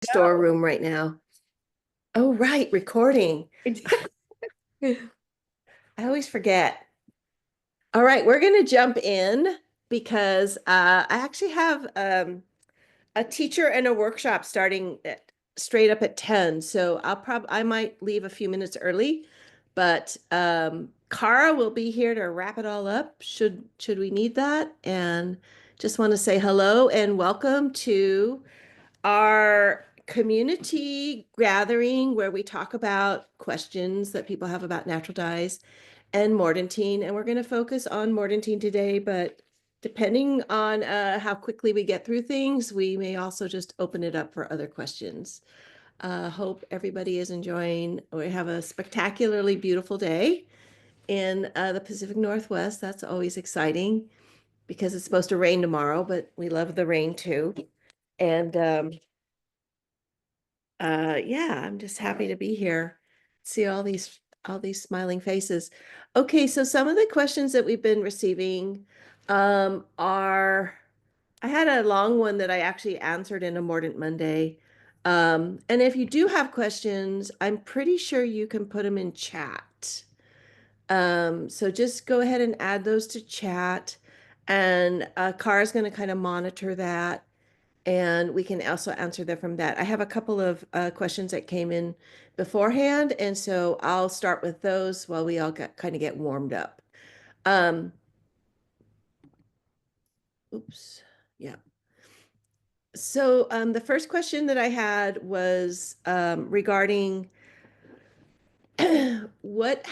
Storeroom right now. Oh, right, recording. I always forget. All right, we're going to jump in because I actually have a teacher and a workshop starting straight up at 10. So I might leave a few minutes early, but Cara will be here to wrap it all up should we need that. And just want to say hello and welcome to our community gathering where we talk about questions that people have about natural dyes and mordanting. And we're going to focus on mordanting today, but depending on how quickly we get through things, we may also just open it up for other questions. Hope everybody is enjoying. We have a spectacularly beautiful day in the Pacific Northwest. That's always exciting because it's supposed to rain tomorrow, but we love the rain too. And yeah, I'm just happy to be here. See all these smiling faces. Okay, so some of the questions that we've been receiving are I had a long one that I actually answered in a Mordant Monday. And if you do have questions, I'm pretty sure you can put them in chat. So just go ahead and add those to chat, and Cara's going to kind of monitor that and we can also answer them from that. I have a couple of questions that came in beforehand, and so I'll start with those while we all kind of get warmed up. Um, oops, yeah. So the first question that I had was regarding what's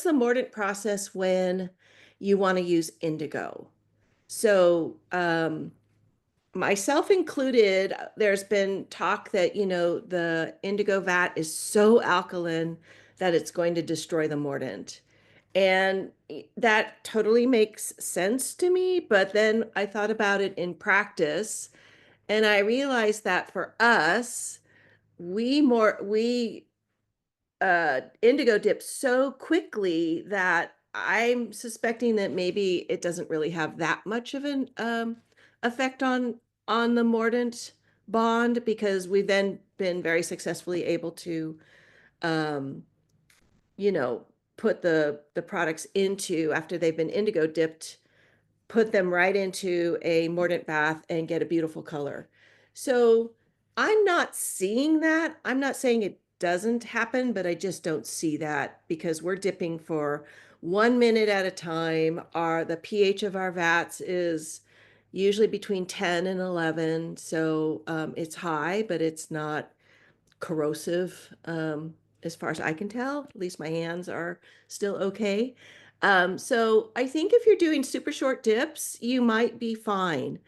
the mordant process when you want to use indigo? So myself included, there's been talk that, the indigo vat is so alkaline that it's going to destroy the mordant. And that totally makes sense to me. But then I thought about it in practice and I realized that for us, we indigo dips so quickly that I'm suspecting that maybe it doesn't really have that much of an effect on the mordant bond because we've then been very successfully able to um, you know put the products into after they've been indigo dipped, put them right into a mordant bath and get a beautiful color. So I'm not seeing that. I'm not saying it doesn't happen, but I just don't see that because we're dipping for 1 minute at a time. The pH of our vats is usually between 10 and 11. So it's high, but it's not corrosive, as far as I can tell. At least my hands are still okay. So I think if you're doing super short dips, you might be fine.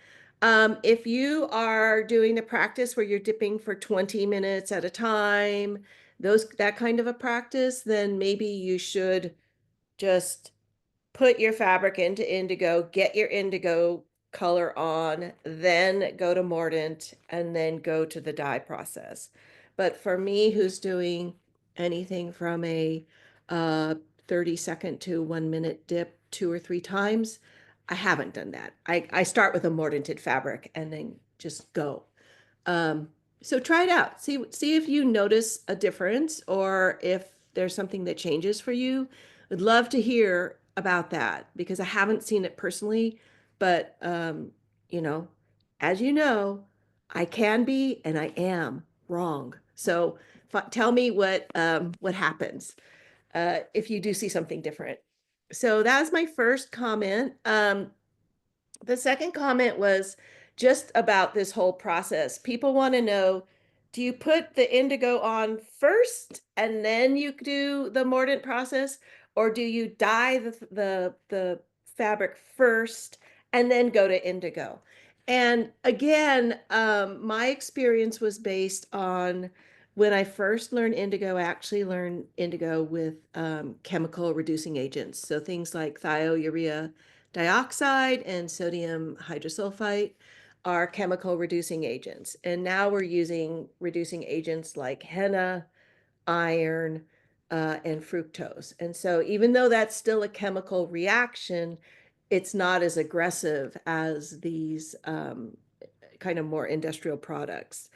If you are doing the practice where you're dipping for 20 minutes at a time, that kind of a practice, then maybe you should just put your fabric into indigo, get your indigo color on, then go to mordant, and then go to the dye process. But for me, who's doing anything from a 30-second to 1 minute dip 2 or 3 times, I haven't done that. I start with a mordanted fabric and then just go. Um, so try it out. See if you notice a difference or if there's something that changes for you. I'd love to hear about that because I haven't seen it personally, but you know, as you know, I can be and I am wrong. So tell me what happens if you do see something different. So that's my first comment. The second comment was just about this whole process. People want to know, do you put the indigo on first and then you do the mordant process, or do you dye the fabric first and then go to indigo? And again, my experience was based on when I first learned indigo, I actually learned indigo with chemical reducing agents. So things like thiourea dioxide and sodium hydrosulfite are chemical reducing agents. And now we're using reducing agents like henna, iron, and fructose. And so even though that's still a chemical reaction, it's not as aggressive as these kind of more industrial products.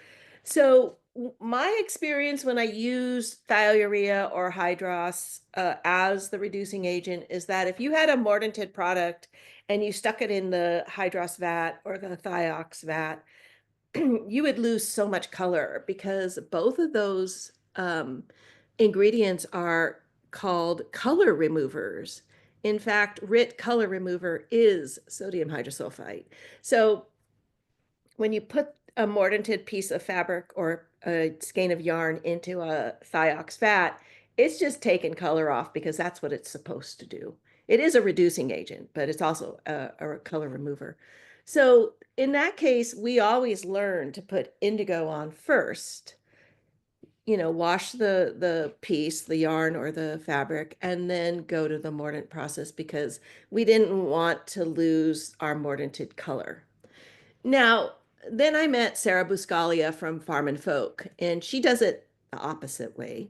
So my experience when I use thiourea or hydros as the reducing agent is that if you had a mordanted product and you stuck it in the hydros vat or the thiox vat, you would lose so much color because both of those ingredients are called color removers. In fact, RIT color remover is sodium hydrosulfite. So when you put a mordanted piece of fabric or a skein of yarn into a thiox vat, it's just taking color off because that's what it's supposed to do. It is a reducing agent, but it's also a color remover. So in that case, we always learn to put indigo on first, wash the piece, the yarn or the fabric, and then go to the mordant process because we didn't want to lose our mordanted color. Now, then I met Sarah Buscalia from Farm and Folk, and she does it the opposite way.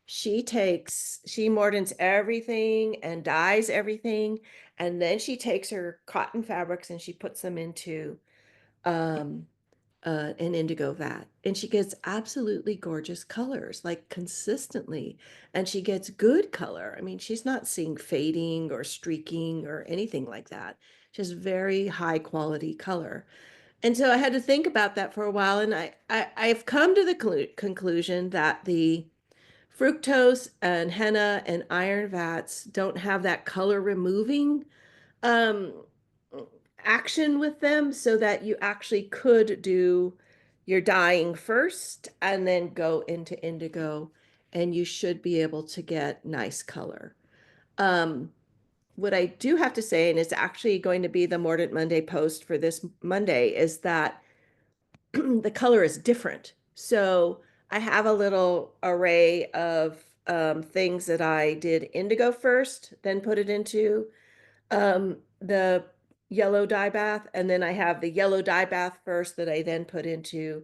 She mordants everything and dyes everything, and then she takes her cotton fabrics and she puts them into um, an indigo vat, and she gets absolutely gorgeous colors, like consistently, and she gets good color. I mean, she's not seeing fading or streaking or anything like that. Just very high quality color. And so I had to think about that for a while, and I've come to the conclusion that the fructose and henna and iron vats don't have that color removing um, action with them, so that you actually could do your dyeing first and then go into indigo, and you should be able to get nice color. Um, what I do have to say, and it's actually going to be the Mordant Monday post for this Monday, is that the color is different. So I have a little array of things that I did indigo first, then put it into the yellow dye bath, and then I have the yellow dye bath first that I then put into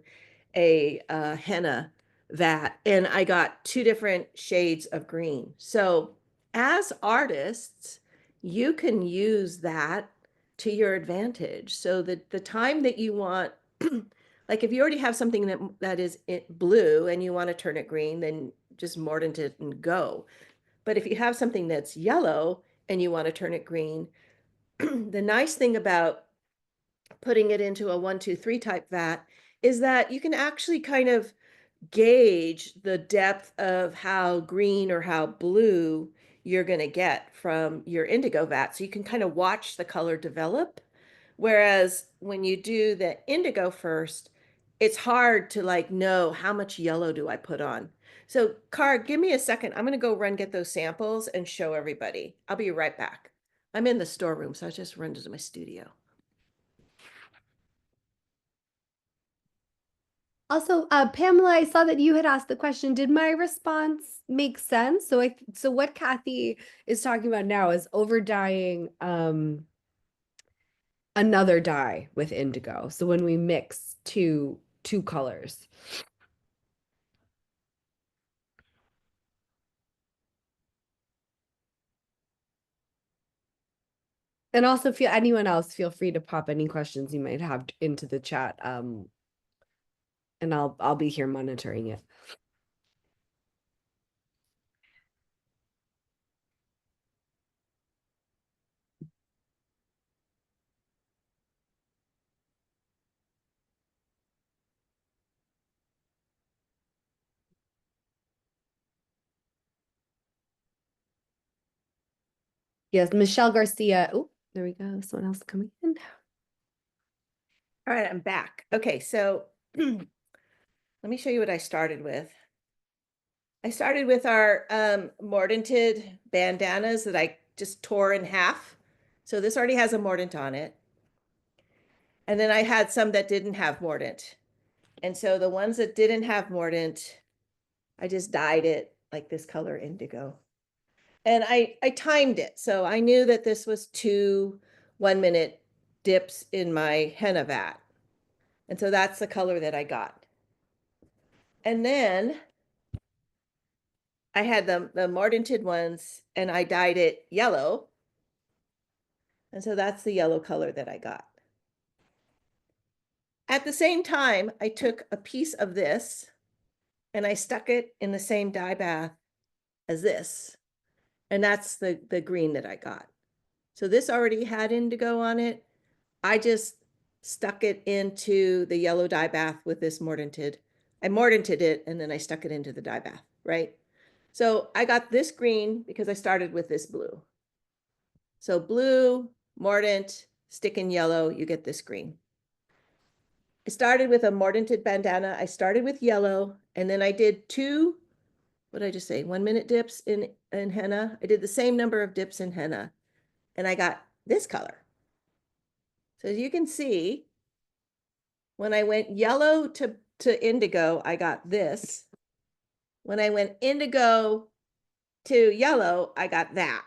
a henna vat, and I got two different shades of green. So as artists, you can use that to your advantage. So that the time that you want, like if you already have something that is blue and you want to turn it green, then just mordant it and go. But if you have something that's yellow and you want to turn it green, the nice thing about putting it into a 1, 2, 3 type vat is that you can actually kind of gauge the depth of how green or how blue you're going to get from your indigo vat. So you can kind of watch the color develop. Whereas when you do the indigo first, it's hard to like know how much yellow do I put on. So Car, give me a second. I'm going to go run get those samples and show everybody. I'll be right back. I'm in the storeroom, so I just run to my studio. Also, Pamela, I saw that you had asked the question, did my response make sense? So what Kathy is talking about now is over dyeing another dye with indigo. So when we mix two colors. And also feel anyone else feel free to pop any questions you might have into the chat. And I'll be here monitoring it. Yes, Michelle Garcia. Oh, there we go. Someone else coming in. All right, I'm back. Okay, so let me show you what I started with. I started with our mordanted bandanas that I just tore in half. So this already has a mordant on it. And then I had some that didn't have mordant. And so the ones that didn't have mordant, I just dyed it like this color indigo. And I timed it. So I knew that this was 2 1-minute dips in my henna vat. And so that's the color that I got. And then I had the mordanted ones and I dyed it yellow. And so that's the yellow color that I got. At the same time, I took a piece of this and I stuck it in the same dye bath as this. And that's the green that I got. So this already had indigo on it. I just stuck it into the yellow dye bath with this mordanted. I mordanted it and then I stuck it into the dye bath, right? So I got this green because I started with this blue. So blue, mordant, stick in yellow, you get this green. I started with a mordanted bandana. I started with yellow and then I did two, what did I just say? 1 minute dips in henna. I did the same number of dips in henna and I got this color. So as you can see, when I went yellow to indigo, I got this. When I went indigo to yellow, I got that.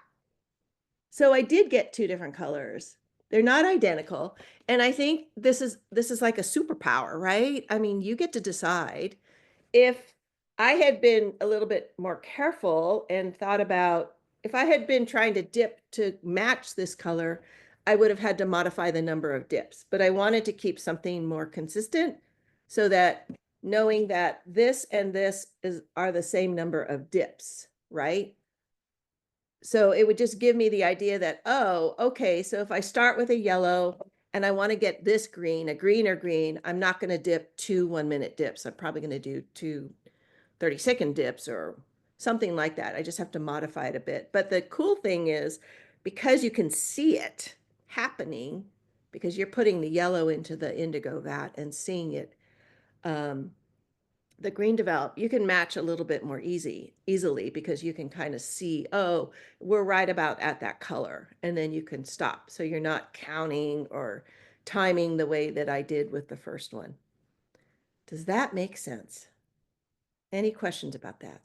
So I did get two different colors. They're not identical. And I think this is like a superpower, right? I mean, you get to decide. If I had been a little bit more careful and thought about if I had been trying to dip to match this color, I would have had to modify the number of dips. But I wanted to keep something more consistent so that knowing that this and this are the same number of dips, right? So it would just give me the idea that, oh, okay, so if I start with a yellow and I want to get this green, a greener green, I'm not going to dip two 1 minute dips. I'm probably going to do two 30-second dips or something like that. I just have to modify it a bit. But the cool thing is because you can see it happening, because you're putting the yellow into the indigo vat and seeing it, um, the green develop, you can match a little bit more easily because you can kind of see, oh, we're right about at that color, and then you can stop. So you're not counting or timing the way that I did with the first one. Does that make sense? Any questions about that?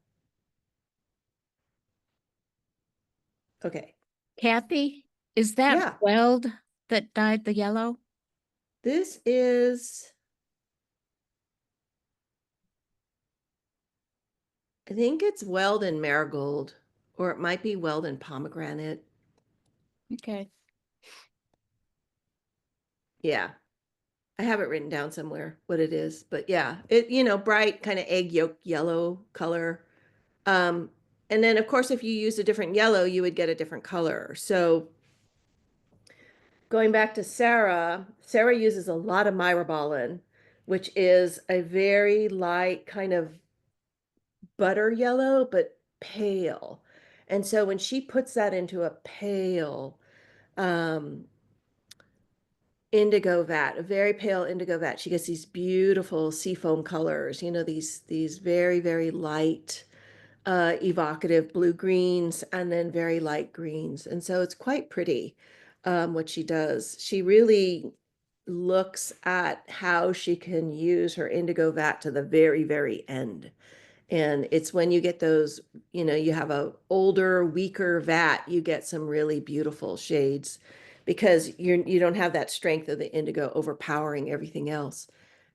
Okay. Kathy, is that Yeah, weld that dyed the yellow? this is, I think it's weld and marigold, or it might be weld and pomegranate. Okay. Yeah. I have it written down somewhere what it is, but yeah, bright kind of egg yolk yellow color. Um, and then of course, if you use a different yellow, you would get a different color. So going back to Sarah uses a lot of myrobalan, which is a very light kind of butter yellow, but pale. And so when she puts that into a pale, um, indigo vat, a very pale indigo vat. She gets these beautiful seafoam colors, these very, very light, evocative blue greens and then very light greens. And so it's quite pretty what she does. She really looks at how she can use her indigo vat to the very, very end. And it's when you get those, you have a older, weaker vat, you get some really beautiful shades because you don't have that strength of the indigo overpowering everything else.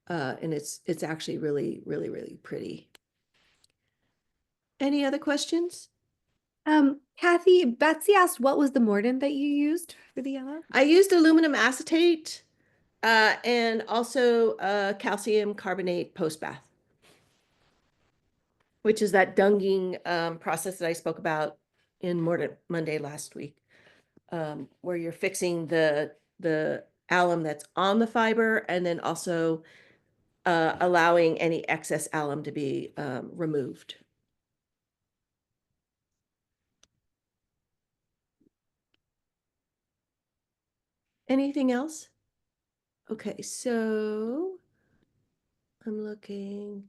And it's actually really, really, really pretty. Any other questions? Kathy, Betsy asked what was the mordant that you used for the yellow? I used aluminum acetate and also calcium carbonate post bath, which is that dunging process that I spoke about in Mordant Monday last week, where you're fixing the alum that's on the fiber and then also allowing any excess alum to be removed. Anything else? Okay, so I'm looking.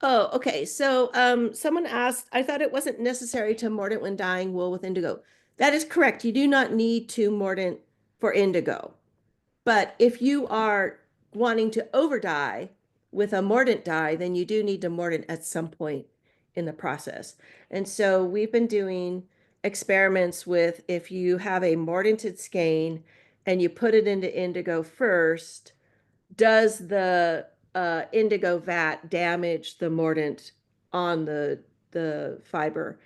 Oh, okay. So someone asked, I thought it wasn't necessary to mordant when dyeing wool with indigo. That is correct. You do not need to mordant for indigo. But if you are wanting to over dye with a mordant dye, then you do need to mordant at some point in the process. And so we've been doing experiments with if you have a mordanted skein and you put it into indigo first, does the indigo vat damage the mordant on the fiber?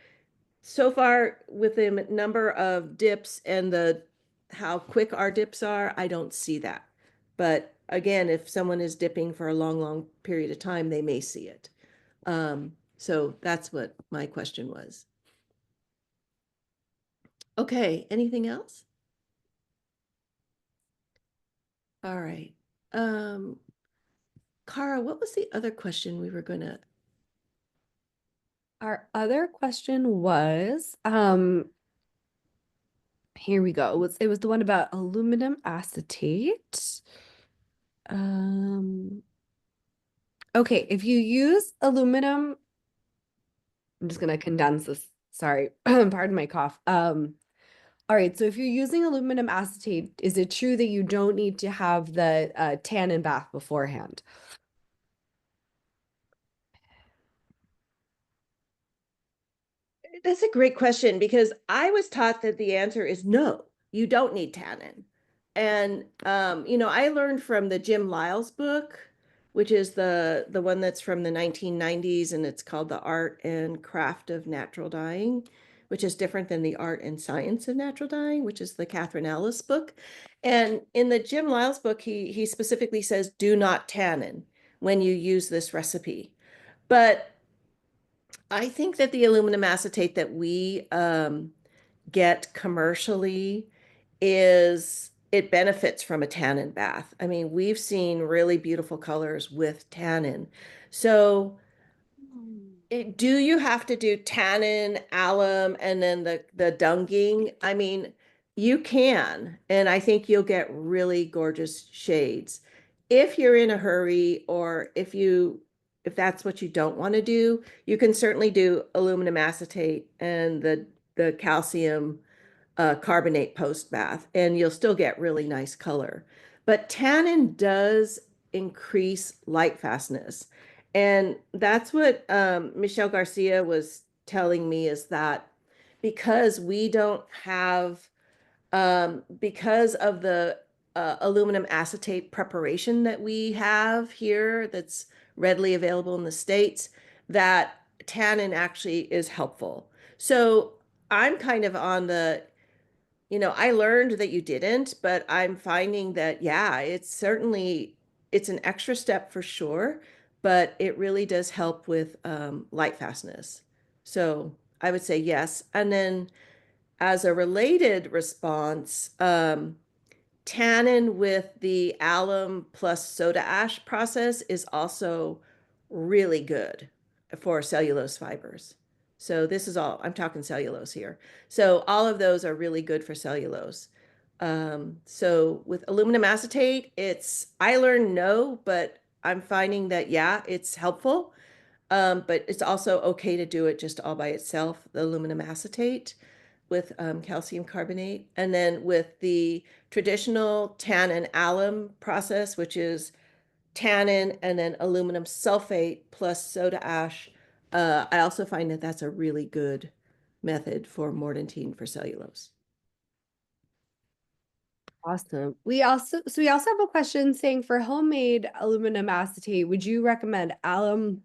So far, with the number of dips and the how quick our dips are, I don't see that. But again, if someone is dipping for a long, long period of time, they may see it. So that's what my question was. Okay, anything else? All right. Cara, what was the other question we were gonna? Our other question was, here we go. It was the one about aluminum acetate. Okay, if you use aluminum, I'm just gonna condense this. Sorry, pardon my cough. All right, so if you're using aluminum acetate, is it true that you don't need to have the tannin bath beforehand? That's a great question because I was taught that the answer is no, you don't need tannin. And I learned from the Jim Lyle's book, which is the one that's from the 1990s, and it's called The Art and Craft of Natural Dyeing, which is different than The Art and Science of Natural Dyeing, which is the Catherine Ellis book. And in the Jim Lyle's book, he specifically says, do not tannin when you use this recipe. But I think that the aluminum acetate that we get commercially is it benefits from a tannin bath. I mean, we've seen really beautiful colors with tannin. So do you have to do tannin, alum, and then the dunging? I mean, you can, and I think you'll get really gorgeous shades. If you're in a hurry or if that's what you don't want to do, you can certainly do aluminum acetate and the calcium carbonate post bath, and you'll still get really nice color. But tannin does increase light fastness. And that's what Michelle Garcia was telling me is that because we don't have, because of the aluminum acetate preparation that we have here that's readily available in the States, that tannin actually is helpful. So I'm kind of on I learned that you didn't, but I'm finding that, yeah, it's an extra step for sure, but it really does help with light fastness. So I would say yes. And then as a related response, tannin with the alum plus soda ash process is also really good for cellulose fibers. So this is all, I'm talking cellulose here. So all of those are really good for cellulose. So with aluminum acetate, I learned no, but I'm finding that, yeah, it's helpful. But it's also okay to do it just all by itself, the aluminum acetate with calcium carbonate. And then with the traditional tannin alum process, which is tannin and then aluminum sulfate plus soda ash, I also find that that's a really good method for mordanting for cellulose. Awesome. We also have a question saying for homemade aluminum acetate, would you recommend alum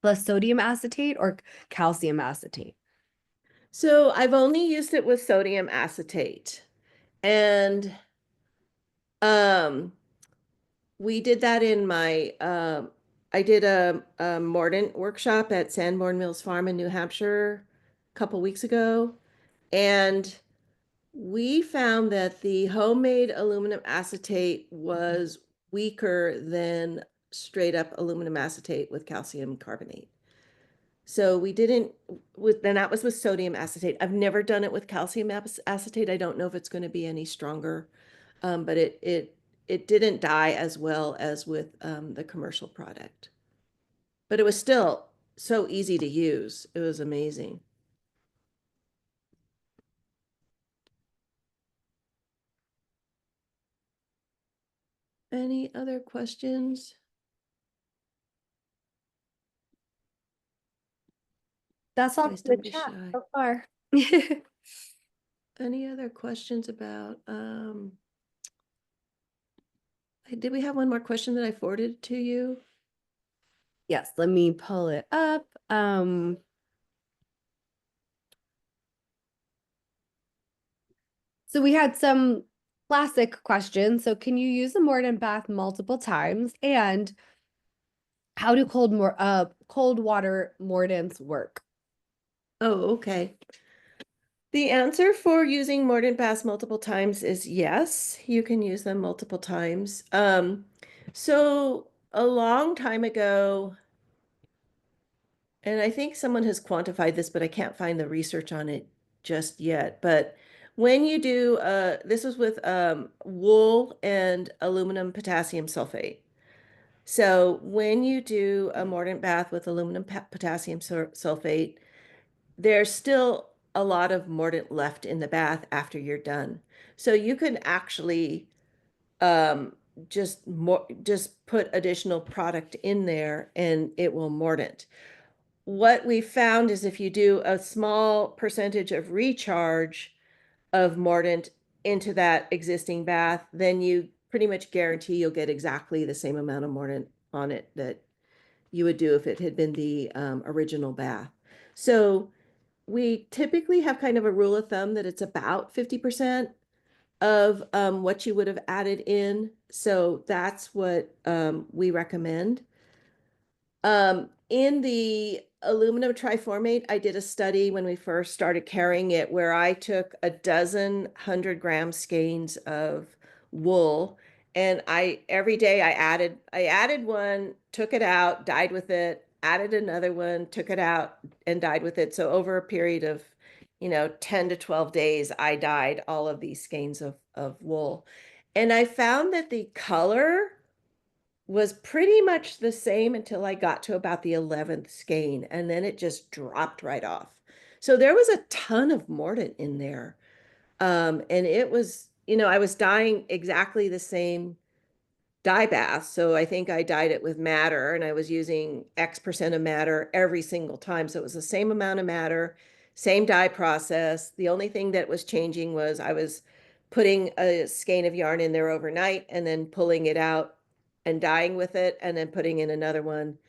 plus sodium acetate or calcium acetate? So I've only used it with sodium acetate. And we did that in I did a mordant workshop at Sanborn Mills Farm in New Hampshire a couple weeks ago. And we found that the homemade aluminum acetate was weaker than straight up aluminum acetate with calcium carbonate. So we didn't then that was with sodium acetate. I've never done it with calcium acetate. I don't know if it's going to be any stronger, but it didn't dye as well as with the commercial product. But it was still so easy to use. It was amazing. Any other questions? That's all Guys, for the don't be chat shy. so far. Any other questions about did we have one more question that I forwarded to you? Yes, let me pull it up. So we had some classic question. So can you use a mordant bath multiple times? And how do cold water mordants work? Oh, okay. The answer for using mordant baths multiple times is yes, you can use them multiple times. So a long time ago, and I think someone has quantified this, but I can't find the research on it just yet. But when you do, this was with wool and aluminum potassium sulfate. So when you do a mordant bath with aluminum potassium sulfate, there's still a lot of mordant left in the bath after you're done. So you can actually um, just put additional product in there and it will mordant. What we found is if you do a small percentage of recharge of mordant into that existing bath, then you pretty much guarantee you'll get exactly the same amount of mordant on it that you would do if it had been the original bath. So we typically have kind of a rule of thumb that it's about 50% of what you would have added in. So that's what we recommend. In the aluminum triformate, I did a study when we first started carrying it where I took a dozen 100-gram skeins of wool and every day I added one, took it out, dyed with it, added another one, took it out and dyed with it. So over a period of, 10 to 12 days, I dyed all of these skeins of wool. And I found that the color was pretty much the same until I got to about the 11th skein, and then it just dropped right off. So there was a ton of mordant in there. And it was, I was dyeing exactly the same dye bath. So I think I dyed it with madder and I was using X% of madder every single time. So it was the same amount of madder, same dye process. The only thing that was changing was I was putting a skein of yarn in there overnight and then pulling it out and dyeing with it and then putting in another one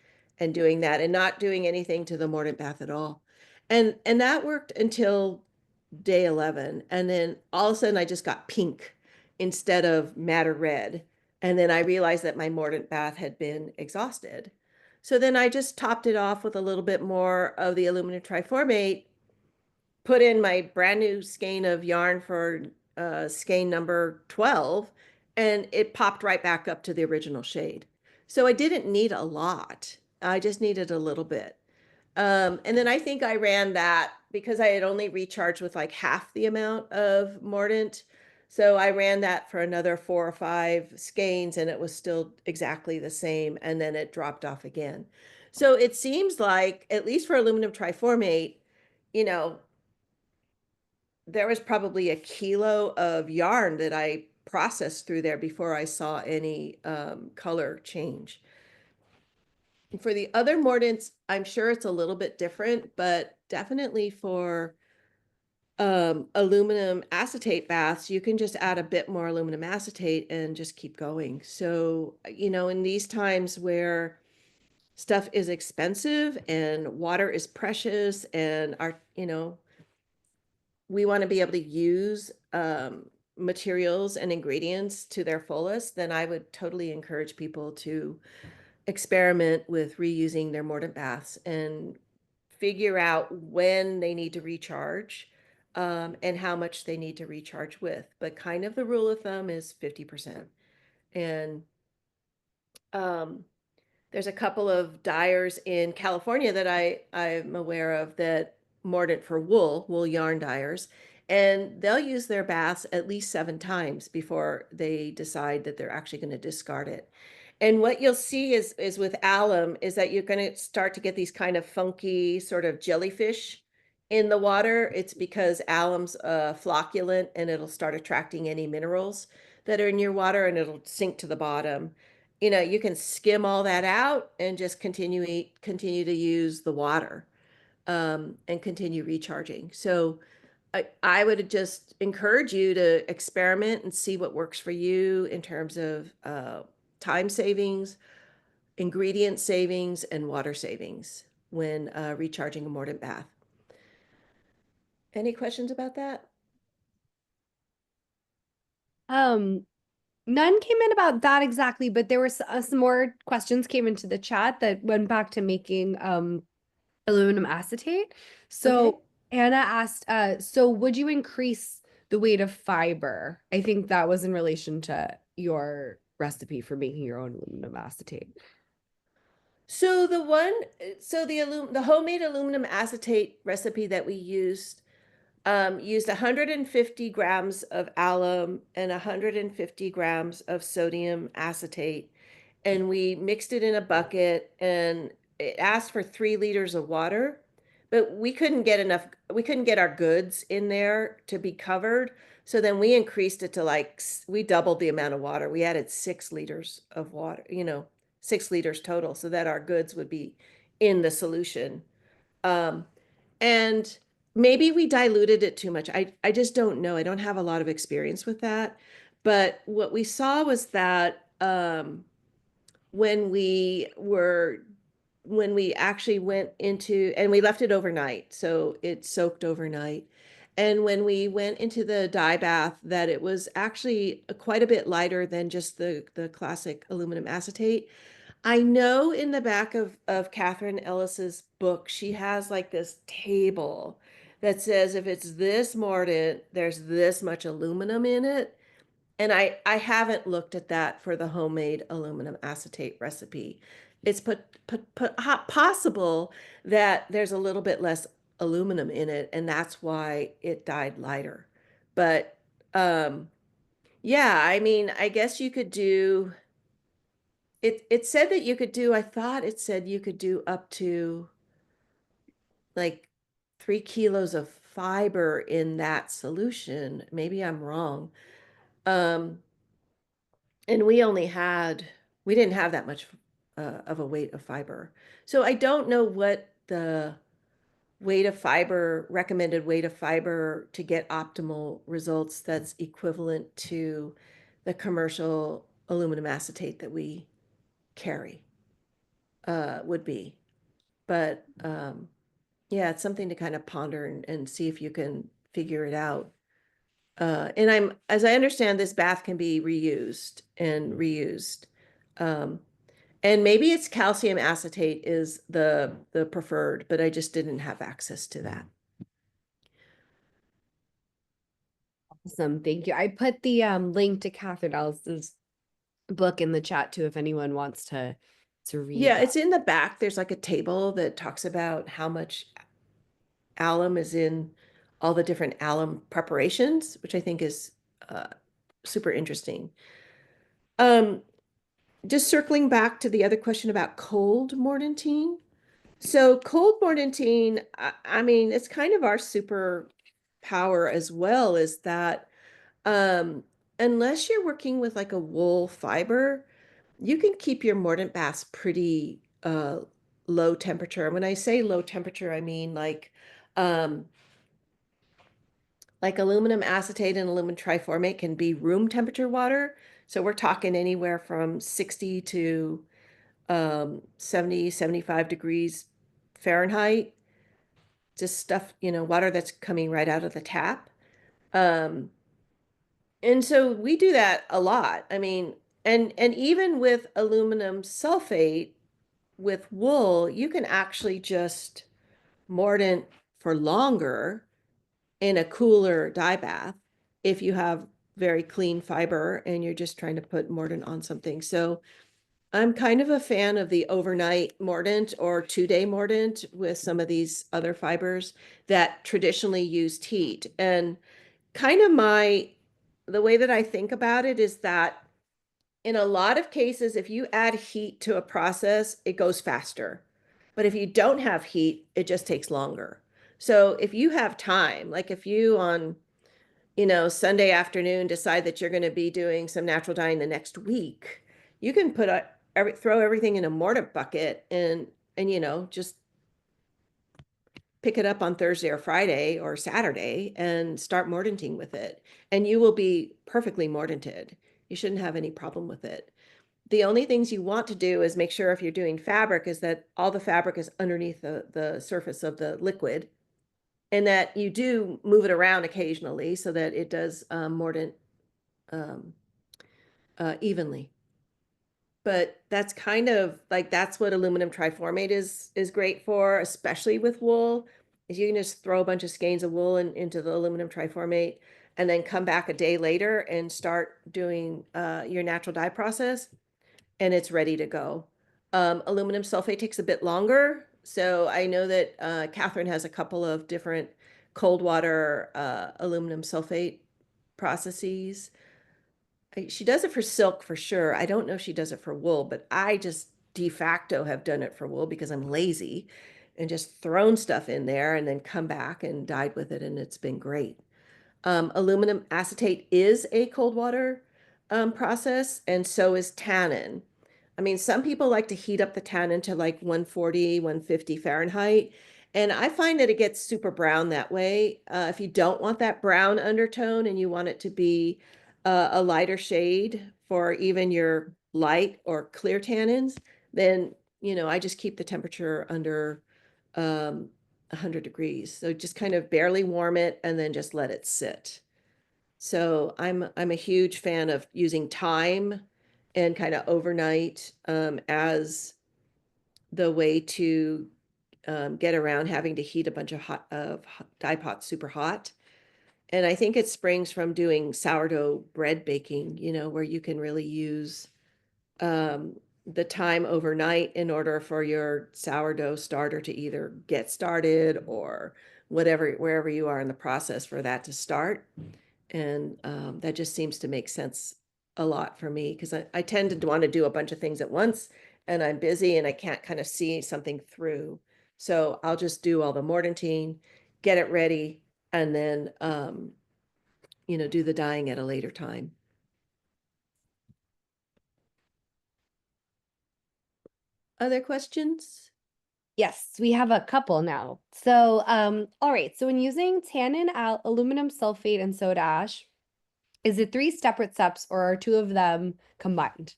and doing that and not doing anything to the mordant bath at all. And that worked until day 11. And then all of a sudden I just got pink instead of madder red. And then I realized that my mordant bath had been exhausted. So then I just topped it off with a little bit more of the aluminum triformate, put in my brand new skein of yarn for skein number 12, and it popped right back up to the original shade. So I didn't need a lot. I just needed a little bit. And then I think I ran that because I had only recharged with like half the amount of mordant. So I ran that for another 4 or 5 skeins and it was still exactly the same. And then it dropped off again. So it seems like, at least for aluminum triformate, you know, there was probably a kilo of yarn that I processed through there before I saw any color change. For the other mordants, I'm sure it's a little bit different, but definitely for aluminum acetate baths, you can just add a bit more aluminum acetate and just keep going. So, in these times where stuff is expensive and water is precious and we want to be able to use materials and ingredients to their fullest, then I would totally encourage people to experiment with reusing their mordant baths and figure out when they need to recharge and how much they need to recharge with. But kind of the rule of thumb is 50%. And um, there's a couple of dyers in California that I'm aware of that mordant for wool yarn dyers, and they'll use their baths at least 7 times before they decide that they're actually going to discard it. And what you'll see is with alum is that you're going to start to get these kind of funky sort of jellyfish in the water. It's because alum's flocculent and it'll start attracting any minerals that are in your water and it'll sink to the bottom. You can skim all that out and just continue to use the water and continue recharging. So I would just encourage you to experiment and see what works for you in terms of time savings, ingredient savings, and water savings when recharging a mordant bath. Any questions about that? None came in about that exactly, but there were some more questions came into the chat that went back to making aluminum acetate. So Okay. Anna asked, so would you increase the weight of fiber? I think that was in relation to your recipe for making your own aluminum acetate. So the homemade aluminum acetate recipe that we used 150 grams of alum and 150 grams of sodium acetate, and we mixed it in a bucket, and it asked for 3 liters of water, but we couldn't get our goods in there to be covered. So then we increased it to we doubled the amount of water. We added 6 liters of water, 6 liters total, so that our goods would be in the solution. Um, and maybe we diluted it too much. I just don't know. I don't have a lot of experience with that. But what we saw was that when we were when we actually went into and we left it overnight, so it soaked overnight. And when we went into the dye bath, that it was actually quite a bit lighter than just the classic aluminum acetate. I know in the back of Catherine Ellis's book, she has like this table that says if it's this mordant, there's this much aluminum in it. And I haven't looked at that for the homemade aluminum acetate recipe. It's possible that there's a little bit less aluminum in it, and that's why it dyed lighter. But yeah, I mean, I guess you could do it said that you could do, I thought it said you could do up to like 3 kilos of fiber in that solution. Maybe I'm wrong. Um, and we didn't have that much of a weight of fiber. So I don't know what the recommended weight of fiber to get optimal results that's equivalent to the commercial aluminum acetate that we carry would be. But yeah, it's something to kind of ponder and see if you can figure it out. And as I understand, this bath can be reused and reused. Um, and maybe it's calcium acetate is the preferred, but I just didn't have access to that. Awesome, thank you. I put the link to Catherine Ellis's book in the chat too, if anyone wants to read Yeah, that. it's in the back. There's like a table that talks about how much alum is in all the different alum preparations, which I think is super interesting. Just circling back to the other question about cold mordanting. So cold mordanting, I mean, it's kind of our super power as well, is that um, unless you're working with like a wool fiber, you can keep your mordant baths pretty low temperature. And when I say low temperature, I mean um, like aluminum acetate and aluminum triformate can be room temperature water. So we're talking anywhere from 60 to 70, 75 degrees Fahrenheit, just stuff, water that's coming right out of the tap. Um, and so we do that a lot. I mean, and even with aluminum sulfate with wool, you can actually just mordant for longer in a cooler dye bath if you have very clean fiber and you're just trying to put mordant on something. So I'm kind of a fan of the overnight mordant or 2-day mordant with some of these other fibers that traditionally used heat. And kind of the way that I think about it is that in a lot of cases, if you add heat to a process, it goes faster. But if you don't have heat, it just takes longer. So if you have time, like if you on, Sunday afternoon decide that you're going to be doing some natural dyeing the next week, you can throw everything in a mordant bucket and just pick it up on Thursday or Friday or Saturday and start mordanting with it. And you will be perfectly mordanted. You shouldn't have any problem with it. The only things you want to do is make sure if you're doing fabric is that all the fabric is underneath the surface of the liquid and that you do move it around occasionally so that it does mordant um, evenly. But that's kind of like that's what aluminum triformate is great for, especially with wool. Is you can just throw a bunch of skeins of wool into the aluminum triformate and then come back a day later and start doing your natural dye process, and it's ready to go. Aluminum sulfate takes a bit longer. So I know that Catherine has a couple of different cold water aluminum sulfate processes. She does it for silk for sure. I don't know if she does it for wool, but I just de facto have done it for wool because I'm lazy and just thrown stuff in there and then come back and dyed with it, and it's been great. Aluminum acetate is a cold water process, and so is tannin. I mean, some people like to heat up the tannin to like 140, 150 Fahrenheit, and I find that it gets super brown that way. If you don't want that brown undertone and you want it to be a lighter shade for even your light or clear tannins, then, I just keep the temperature under 100 degrees. So just kind of barely warm it and then just let it sit. So I'm a huge fan of using thyme and kind of overnight as the way to get around having to heat a bunch of dye pots super hot. And I think it springs from doing sourdough bread baking, where you can really use um, the time overnight in order for your sourdough starter to either get started or wherever you are in the process for that to start. And that just seems to make sense a lot for me because I tend to want to do a bunch of things at once and I'm busy and I can't kind of see something through. So I'll just do all the mordanting, get it ready, and then, do the dyeing at a later time. Other questions? Yes, we have a couple now. So, all right. So when using tannin, aluminum sulfate, and soda ash, is it three separate steps or are two of them combined?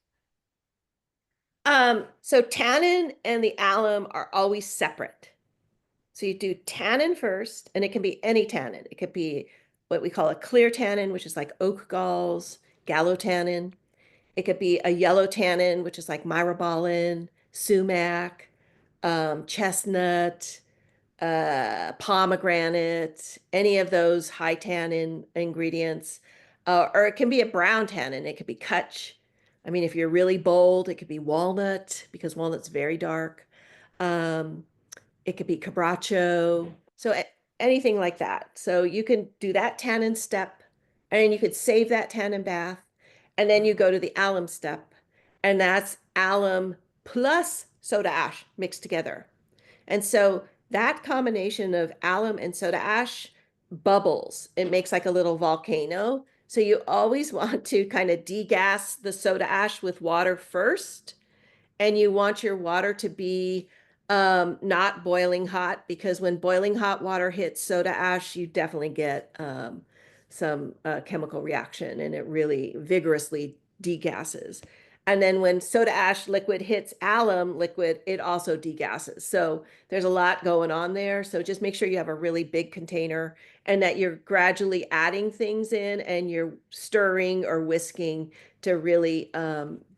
So tannin and the alum are always separate. So you do tannin first, and it can be any tannin. It could be what we call a clear tannin, which is like oak galls, gallo tannin. It could be a yellow tannin, which is like myrobalan, sumac, chestnut, pomegranate, any of those high tannin ingredients. Or it can be a brown tannin. It could be kutch. I mean, if you're really bold, it could be walnut because walnut's very dark. Um, it could be cabracho. So anything like that. So you can do that tannin step, and you could save that tannin bath, and then you go to the alum step, and that's alum plus soda ash mixed together. And so that combination of alum and soda ash bubbles. It makes like a little volcano. So you always want to kind of degas the soda ash with water first, and you want your water to be not boiling hot, because when boiling hot water hits soda ash, you definitely get some chemical reaction and it really vigorously degasses. And then when soda ash liquid hits alum liquid, it also degasses. So there's a lot going on there. So just make sure you have a really big container and that you're gradually adding things in and you're stirring or whisking to really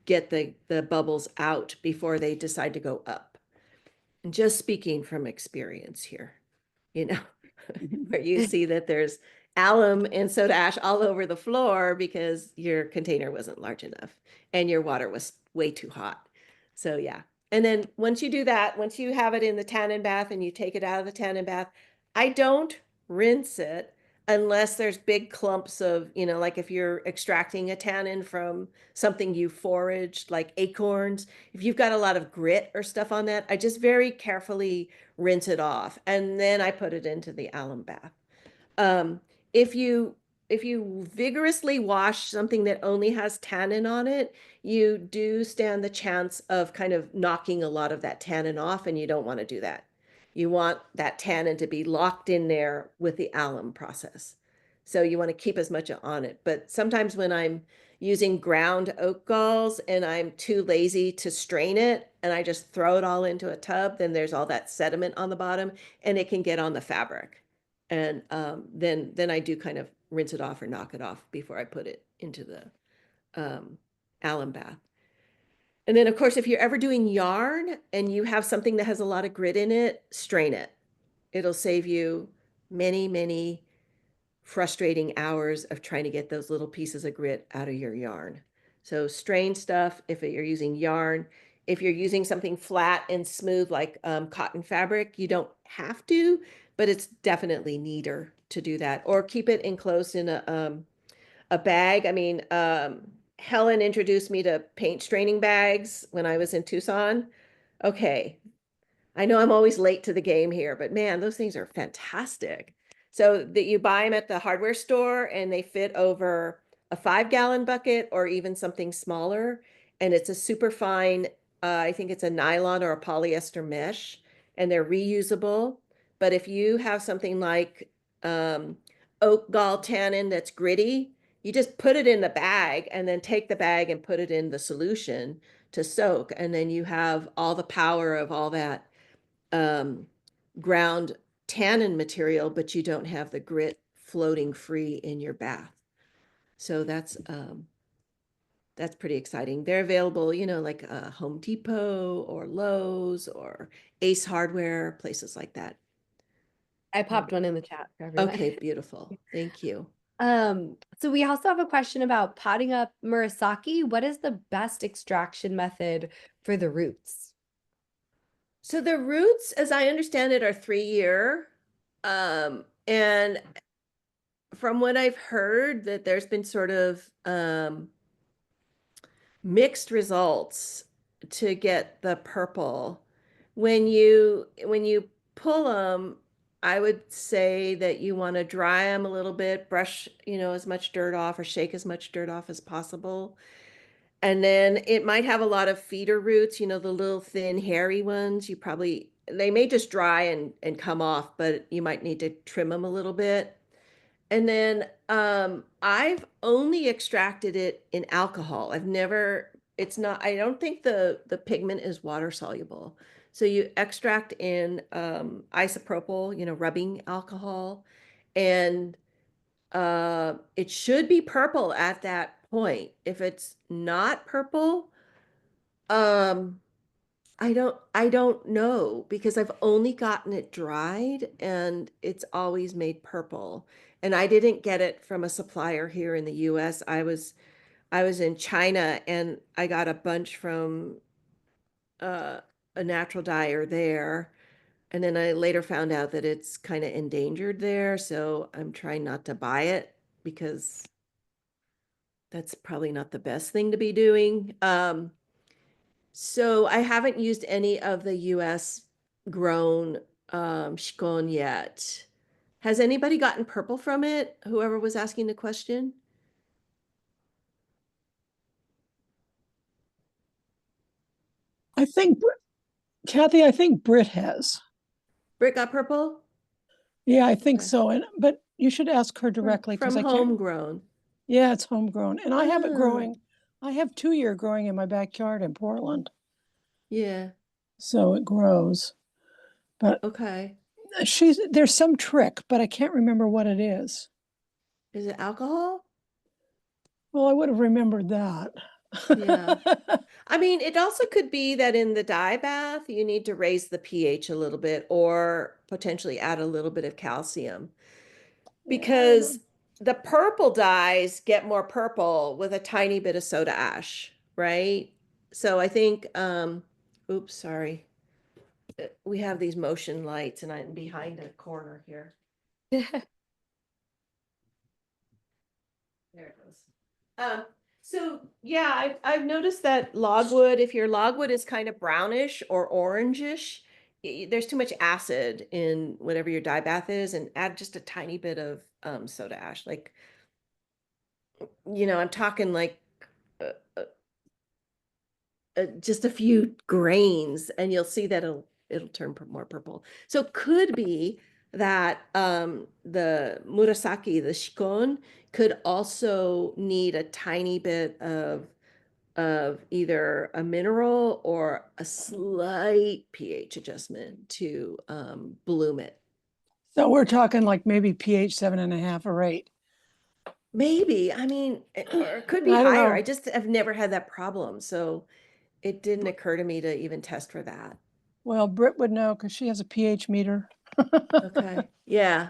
get the bubbles out before they decide to go up. And just speaking from experience here, you know, where you see that there's alum and soda ash all over the floor because your container wasn't large enough and your water was way too hot. So yeah. And then once you do that, once you have it in the tannin bath and you take it out of the tannin bath, I don't rinse it unless there's big clumps of, like if you're extracting a tannin from something you foraged, like acorns, if you've got a lot of grit or stuff on that, I just very carefully rinse it off and then I put it into the alum bath. Um, if you vigorously wash something that only has tannin on it, you do stand the chance of kind of knocking a lot of that tannin off, and you don't want to do that. You want that tannin to be locked in there with the alum process. So you want to keep as much on it. But sometimes when I'm using ground oak galls and I'm too lazy to strain it and I just throw it all into a tub, then there's all that sediment on the bottom and it can get on the fabric. And then I do kind of rinse it off or knock it off before I put it into the alum bath. And then, of course, if you're ever doing yarn and you have something that has a lot of grit in it, strain it. It'll save you many, many frustrating hours of trying to get those little pieces of grit out of your yarn. So strain stuff if you're using yarn. If you're using something flat and smooth like cotton fabric, you don't have to, but it's definitely neater to do that. Or keep it enclosed in a bag. I mean, Helen introduced me to paint straining bags when I was in Tucson. Okay, I know I'm always late to the game here, but man, those things are fantastic. So that you buy them at the hardware store and they fit over a 5 gallon bucket or even something smaller. And it's a super fine, I think it's a nylon or a polyester mesh, and they're reusable. But if you have something like oak gall tannin that's gritty, you just put it in the bag and then take the bag and put it in the solution to soak. And then you have all the power of all that um, ground tannin material, but you don't have the grit floating free in your bath. So that's pretty exciting. They're available, you know, like Home Depot or Lowe's or Ace Hardware, places like that. I popped one in the chat for everyone. Okay, beautiful. Thank you. So we also have a question about potting up murasaki. What is the best extraction method for the roots? So the roots, as I understand it, are 3 year. And from what I've heard, that there's been sort of mixed results to get the purple. When you pull them, I would say that you want to dry them a little bit, brush, as much dirt off or shake as much dirt off as possible. And then it might have a lot of feeder roots, the little thin hairy ones. They may just dry and come off, but you might need to trim them a little bit. And then I've only extracted it in alcohol. It's not, I don't think the pigment is water soluble. So you extract in isopropyl, rubbing alcohol, and it should be purple at that point. If it's not purple, um I don't know because I've only gotten it dried and it's always made purple. And I didn't get it from a supplier here in the US. I was in China and I got a bunch from uh, a natural dyer there. And then I later found out that it's kind of endangered there, so I'm trying not to buy it because that's probably not the best thing to be doing. So I haven't used any of the US grown scone yet. Has anybody gotten purple from it? Whoever was asking the question? I think, Kathy, I think Britt has. Britt got purple? Yeah, I think Okay. so. But you should ask her directly because From I can't. homegrown. Yeah, it's homegrown. And I have it Oh, growing. I have 2-year growing in my backyard in Portland. yeah. So it grows. But Okay. there's some trick, but I can't remember what it is. Is it alcohol? Well, I would have remembered that. Yeah. I mean, it also could be that in the dye bath, you need to raise the pH a little bit or potentially add a little bit of calcium because the purple dyes get more purple with a tiny bit of soda ash, right? So I think, oops, sorry. We have these motion lights and I'm behind a corner here. There it goes. So yeah, I've noticed that logwood, if your logwood is kind of brownish or orangish, there's too much acid in whatever your dye bath is, and add just a tiny bit of soda ash. Like, I'm talking like uh, uh, just a few grains, and you'll see that it'll turn more purple. So it could be that the murasaki, the shikon, could also need a tiny bit of either a mineral or a slight pH adjustment to bloom it. So we're talking like maybe pH 7.5 or 8. maybe, I mean, or it could be I don't higher. know. I just have never had that problem. So it didn't occur to me to even test for that. Well, Britt would know because she has a pH meter. Okay. Yeah.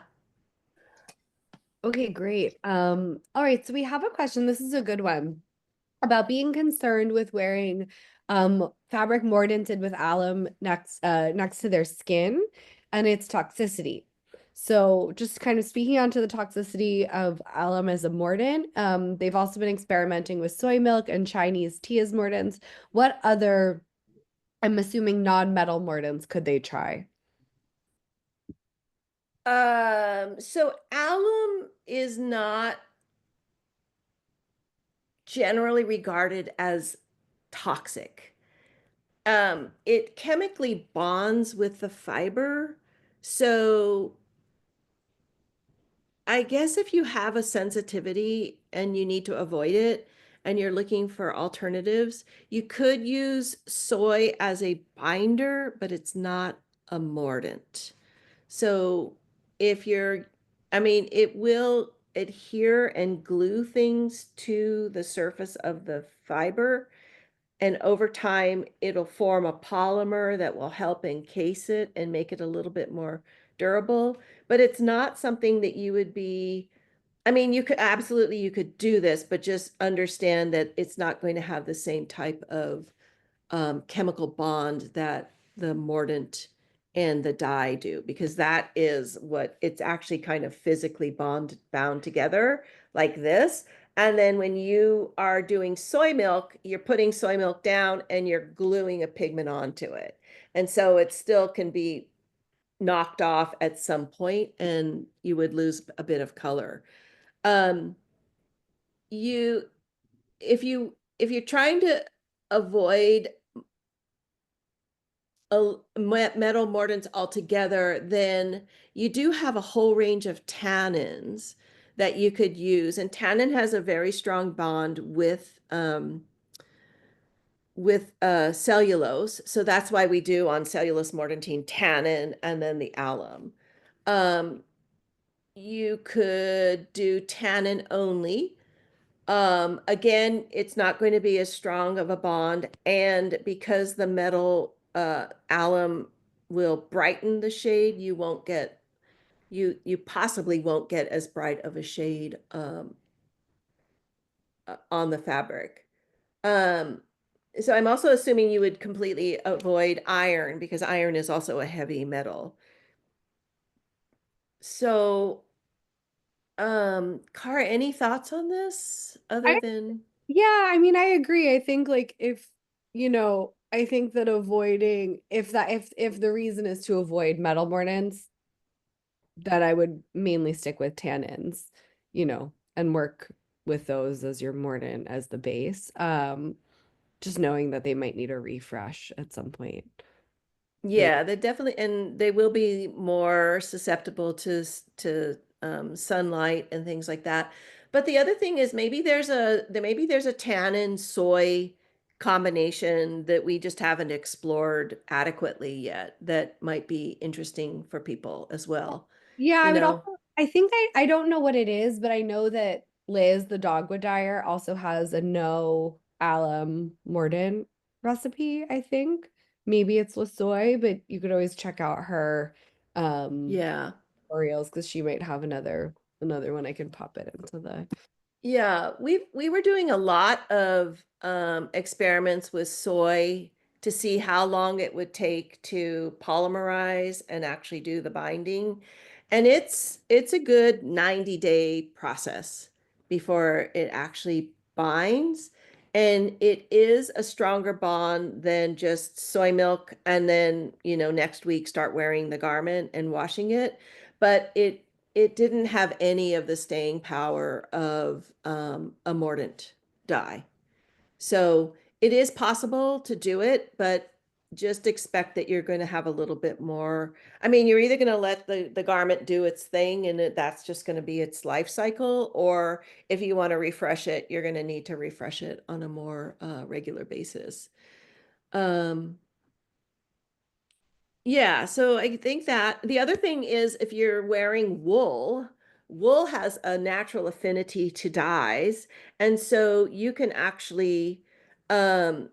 Okay, great. All right, so we have a question. This is a good one about being concerned with wearing fabric mordanted with alum next to their skin and its toxicity. So just kind of speaking onto the toxicity of alum as a mordant, they've also been experimenting with soy milk and Chinese tea as mordants. What other, I'm assuming non-metal mordants, could they try? So alum is not generally regarded as toxic. It chemically bonds with the fiber. So I guess if you have a sensitivity and you need to avoid it and you're looking for alternatives, you could use soy as a binder, but it's not a mordant. So if you're, I mean, it will adhere and glue things to the surface of the fiber. And over time, it'll form a polymer that will help encase it and make it a little bit more durable. But it's not something that you would be, I mean, you could absolutely, you could do this, but just understand that it's not going to have the same type of chemical bond that the mordant and the dye do, because that is what it's actually kind of physically bound together like this. And then when you are doing soy milk, you're putting soy milk down and you're gluing a pigment onto it. And so it still can be knocked off at some point and you would lose a bit of color. Um, you, if you're trying to avoid metal mordants altogether, then you do have a whole range of tannins that you could use. And tannin has a very strong bond with cellulose. So that's why we do on cellulose mordantine tannin and then the alum. Um, you could do tannin only. Again, it's not going to be as strong of a bond, and because the metal alum will brighten the shade, you won't get you possibly won't get as bright of a shade on the fabric. Um, so I'm also assuming you would completely avoid iron because iron is also a heavy metal. So, Cara, any thoughts on this other I than Yeah, I mean, I agree. I think like if, I think that avoiding if the reason is to avoid metal mordants, that I would mainly stick with tannins, and work with those as your mordant as the base. Just knowing that they might need a refresh at some point. They Yeah, they definitely, and they will be more susceptible to sunlight and things like that. But the other thing is maybe there's a tannin soy combination that we just haven't explored adequately yet that might be interesting for people as well. Yeah, You I would know? also, I think I don't know what it is, but I know that Liz, the dogwood dyer, also has a no alum mordant recipe, I think. Maybe it's with soy, but you could always check out her um Yeah. tutorials because she might have another one I can pop it into the Yeah, we were doing a lot of experiments with soy to see how long it would take to polymerize and actually do the binding. And it's a good 90-day process before it actually binds. And it is a stronger bond than just soy milk and then, next week start wearing the garment and washing it. But it didn't have any of the staying power of a mordant dye. So it is possible to do it, but just expect that you're going to have a little bit more. I mean, you're either going to let the garment do its thing and that's just going to be its life cycle, or if you want to refresh it, you're going to need to refresh it on a more regular basis. Um, yeah, so I think that the other thing is if you're wearing wool, wool has a natural affinity to dyes, and so you can actually, um,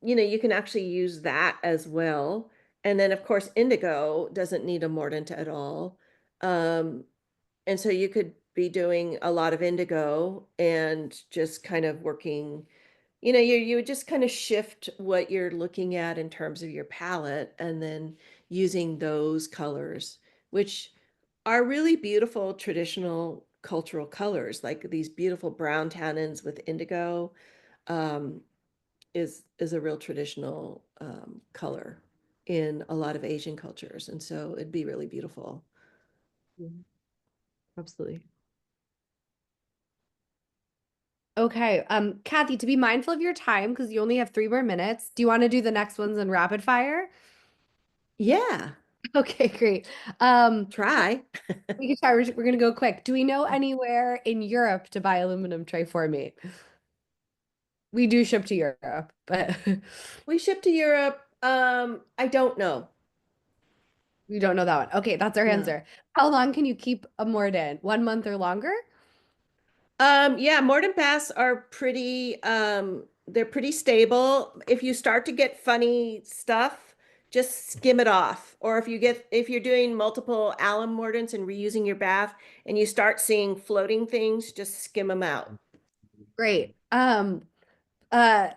you can actually use that as well. And then, of course, indigo doesn't need a mordant at all. Um, and so you could be doing a lot of indigo and just kind of working, you would just kind of shift what you're looking at in terms of your palette and then using those colors, which are really beautiful traditional cultural colors, like these beautiful brown tannins with indigo, um, is a real traditional color in a lot of Asian cultures. And so it'd be really beautiful. Mhm. Absolutely. Okay, Kathy, to be mindful of your time, because you only have 3 more minutes, do you want to do the next ones in rapid fire? Yeah, Okay, great. try. We can try. We're gonna go quick. Do we know anywhere in Europe to buy aluminum triformate? We do ship to Europe, but We ship to Europe. I don't know. we don't know that one. Okay, that's our No. answer. How long can you keep a mordant? 1 month or longer? Yeah, mordant baths are they're pretty stable. If you start to get funny stuff, just skim it off. Or if you're doing multiple alum mordants and reusing your bath and you start seeing floating things, just skim them out. Great. Uh, our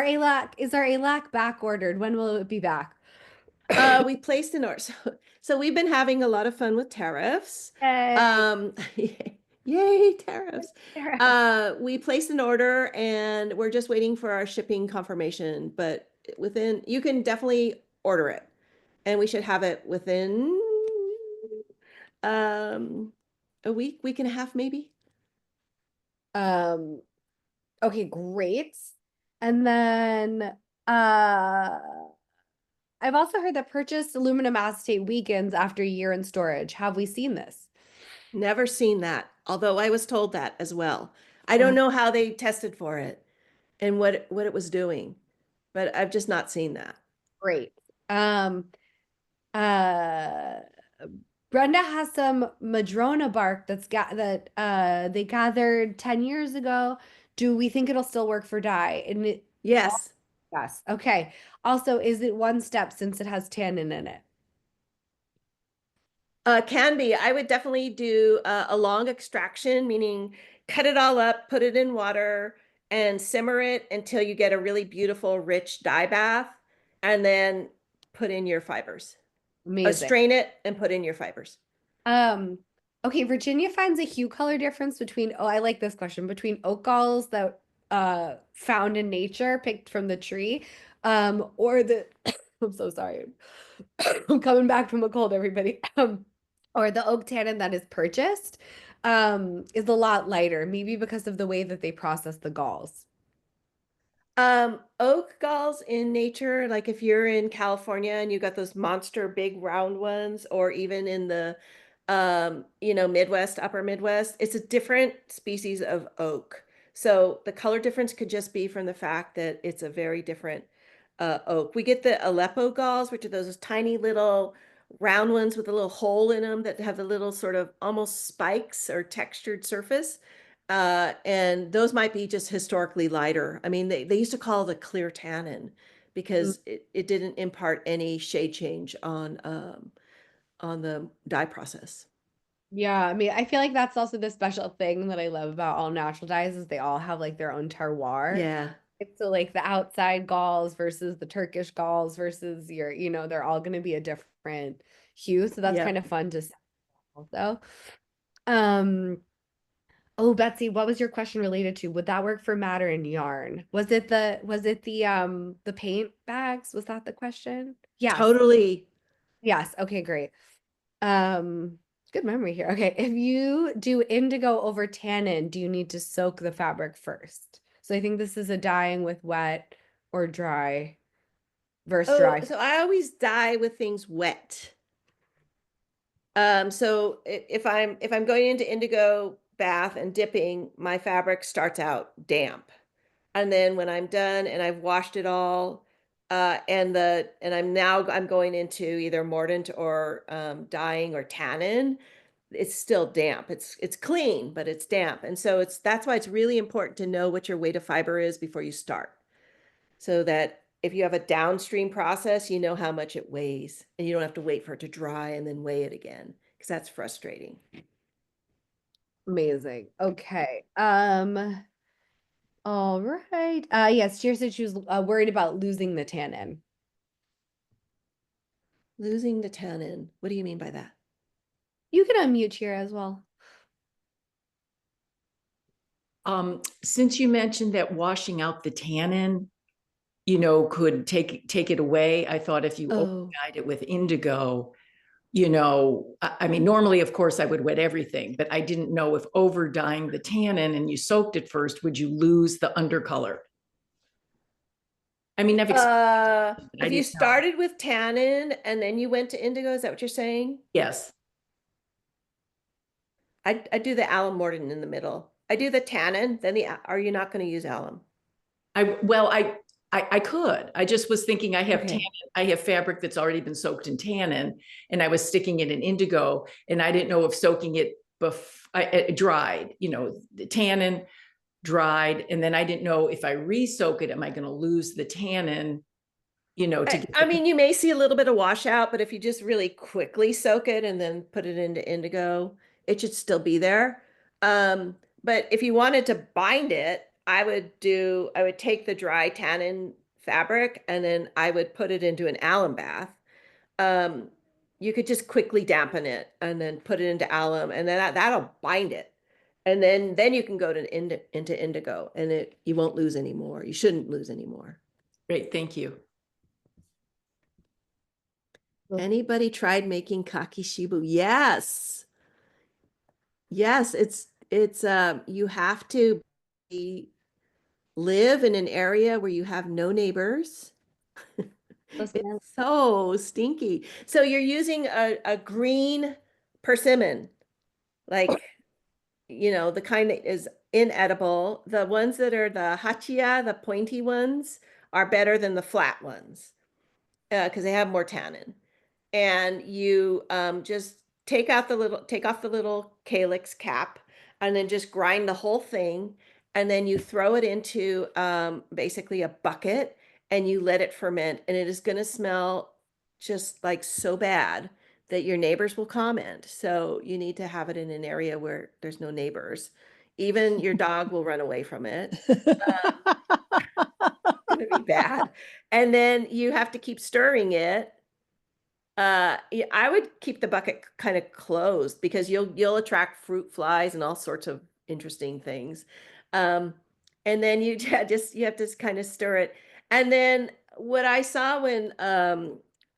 ALAC, is our ALAC back ordered? When will it be back? We placed an order. So we've been having a lot of fun with tariffs. Yay. Um, yay, tariffs. We placed an order and we're just waiting for our shipping confirmation, but you can definitely order it. And we should have it within um a week and a half maybe. Um, okay, great. And then I've also heard that purchased aluminum acetate weakens after a year in storage. Have we seen this? Never seen that, although I was told that as well. I don't Um, know how they tested for it and what it was doing, but I've just not seen that. Great. Um, uh, Brenda has some madrona bark that they gathered 10 years ago. Do we think it'll still work for dye? And Yes. yes. Okay. Also, is it one step since it has tannin in it? Can be. I would definitely do a long extraction, meaning cut it all up, put it in water, and simmer it until you get a really beautiful, rich dye bath, and then put in your fibers. Amazing. Strain it and put in your fibers. Um, okay, Virginia finds a hue color difference between, oh, I like this question, between oak galls that found in nature, picked from the tree, or the I'm so sorry. I'm coming back from a cold, everybody. Or the oak tannin that is purchased, is a lot lighter, maybe because of the way that they process the galls. Oak galls in nature, like if you're in California and you got those monster big round ones, or even in the Midwest, upper Midwest, it's a different species of oak. So the color difference could just be from the fact that it's a very different oak. We get the Aleppo galls, which are those tiny little round ones with a little hole in them that have a little sort of almost spikes or textured surface. And those might be just historically lighter. I mean, they used to call it a clear tannin Mm. because it didn't impart any shade change on the dye process. Yeah, I mean, I feel like that's also the special thing that I love about all natural dyes is they all have like their own terroir. Yeah. So like the outside galls versus the Turkish galls versus they're all going to be a different hue. So that's kind Yep. of fun to see also. Um, oh, Betsy, what was your question related to? Would that work for matter and yarn? Was it the paint bags? Was that the question? Yes. Totally. Yes. Okay, great. Um, Good memory here. Okay, if you do indigo over tannin, do you need to soak the fabric first? So I think this is a dyeing with wet or dry versus Oh, dry. so I always dye with things wet. So if I'm going into indigo bath and dipping, my fabric starts out damp. And then when I'm done and I've washed it all, and I'm going into either mordant or dyeing or tannin, it's still damp. It's clean, but it's damp. And so that's why it's really important to know what your weight of fiber is before you start. So that if you have a downstream process, you know how much it weighs and you don't have to wait for it to dry and then weigh it again, because that's frustrating. Amazing. Okay. All right. Yes, Cheer said she was worried about losing the tannin. Losing the tannin. What do you mean by that? You can unmute Cheer as well. Since you mentioned that washing out the tannin, could take it away, I thought if you overdyed it with indigo, I mean, normally, of course, I would wet everything, but I didn't know if over dyeing the tannin and you soaked it first, would you lose the undercolor? I mean, I've if you started with tannin and then you went to indigo, is that what you're saying? Yes. I do the alum mordant in the middle. I do the tannin, then are you not going to use alum? I could. I just was thinking I have Okay. tannin. I have fabric that's already been soaked in tannin, and I was sticking it in indigo, and I didn't know if soaking it dried, the tannin dried, and then I didn't know if I re-soak it, am I going to lose the tannin, I mean, you may see a little bit of washout, but if you just really quickly soak it and then put it into indigo, it should still be there. But if you wanted to bind it, I would take the dry tannin fabric and then I would put it into an alum bath. You could just quickly dampen it and then put it into alum, and then that'll bind it. And then you can go into indigo, and you won't lose any more. You shouldn't lose any more. Great, thank you. Anybody tried making kakishibu? Yes. Yes, it's you have to live in an area where you have no neighbors. It's so stinky. So you're using a green persimmon, like, the kind that is inedible. The ones that are the hachia, the pointy ones, are better than the flat ones because they have more tannin. And you just take off the little calyx cap and then just grind the whole thing. And then you throw it into basically a bucket and you let it ferment. And it is going to smell just like so bad that your neighbors will comment. So you need to have it in an area where there's no neighbors. Even your dog will run away from it. It's going to be bad. And then you have to keep stirring it. Yeah, I would keep the bucket kind of closed because you'll attract fruit flies and all sorts of interesting things. And then you you have to kind of stir it. And then what I saw when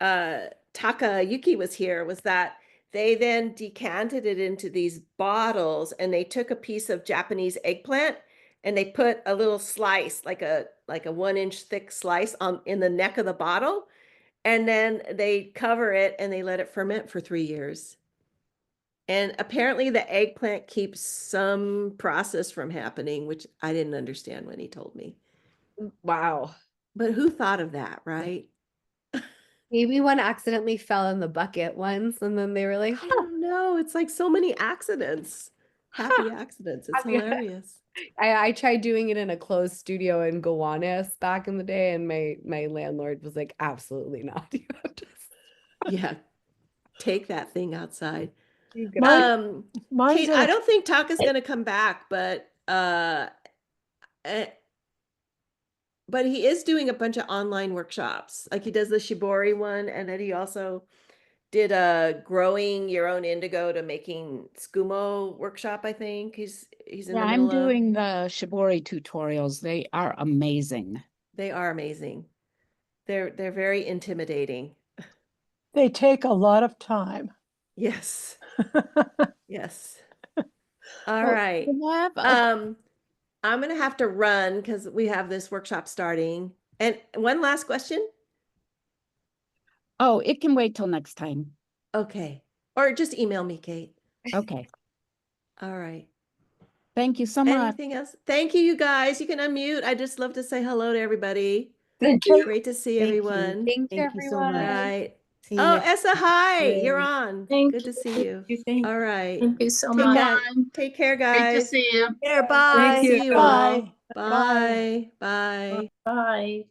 Takayuki was here was that they then decanted it into these bottles and they took a piece of Japanese eggplant and they put a little slice, like a 1-inch thick slice in the neck of the bottle. And then they cover it and they let it ferment for 3 years. And apparently the eggplant keeps some process from happening, which I didn't understand when he told me. Wow. But who thought of that, right? Maybe one accidentally fell in the bucket once and then they were like, I don't know. It's like so many accidents. Happy accidents. It's hilarious. I tried doing it in a closed studio in Gowanus back in the day, and my landlord was like, absolutely not. You have to Yeah. Take that thing outside. Mine's Kate, I don't think Taka's gonna come back, but he is doing a bunch of online workshops. Like he does the Shibori one, and then he also did a growing your own indigo to making Skumo workshop, I think. He's in the middle I'm doing the Shibori tutorials. They are amazing. They are amazing. They're very intimidating. They take a lot of time. Yes. Yes. All right. I'm gonna have to run because we have this workshop starting. And one last question. Oh, it can wait till next time. Okay. Or just email me, Kate. Okay. All right. Thank you so much. Anything else? Thank you, you guys. You can unmute. I just love to say hello to everybody. Thank you. Great to see Thank you. everyone. Thanks, Thank you so everyone. much. All right. See you Oh, next Essa, hi, you're time. on. Thank Good to see you. Thank All you. right. Thank you so Take much. care, take care, Great to guys. see you. There, Good bye. to see you all. Bye. Bye. Bye. Bye.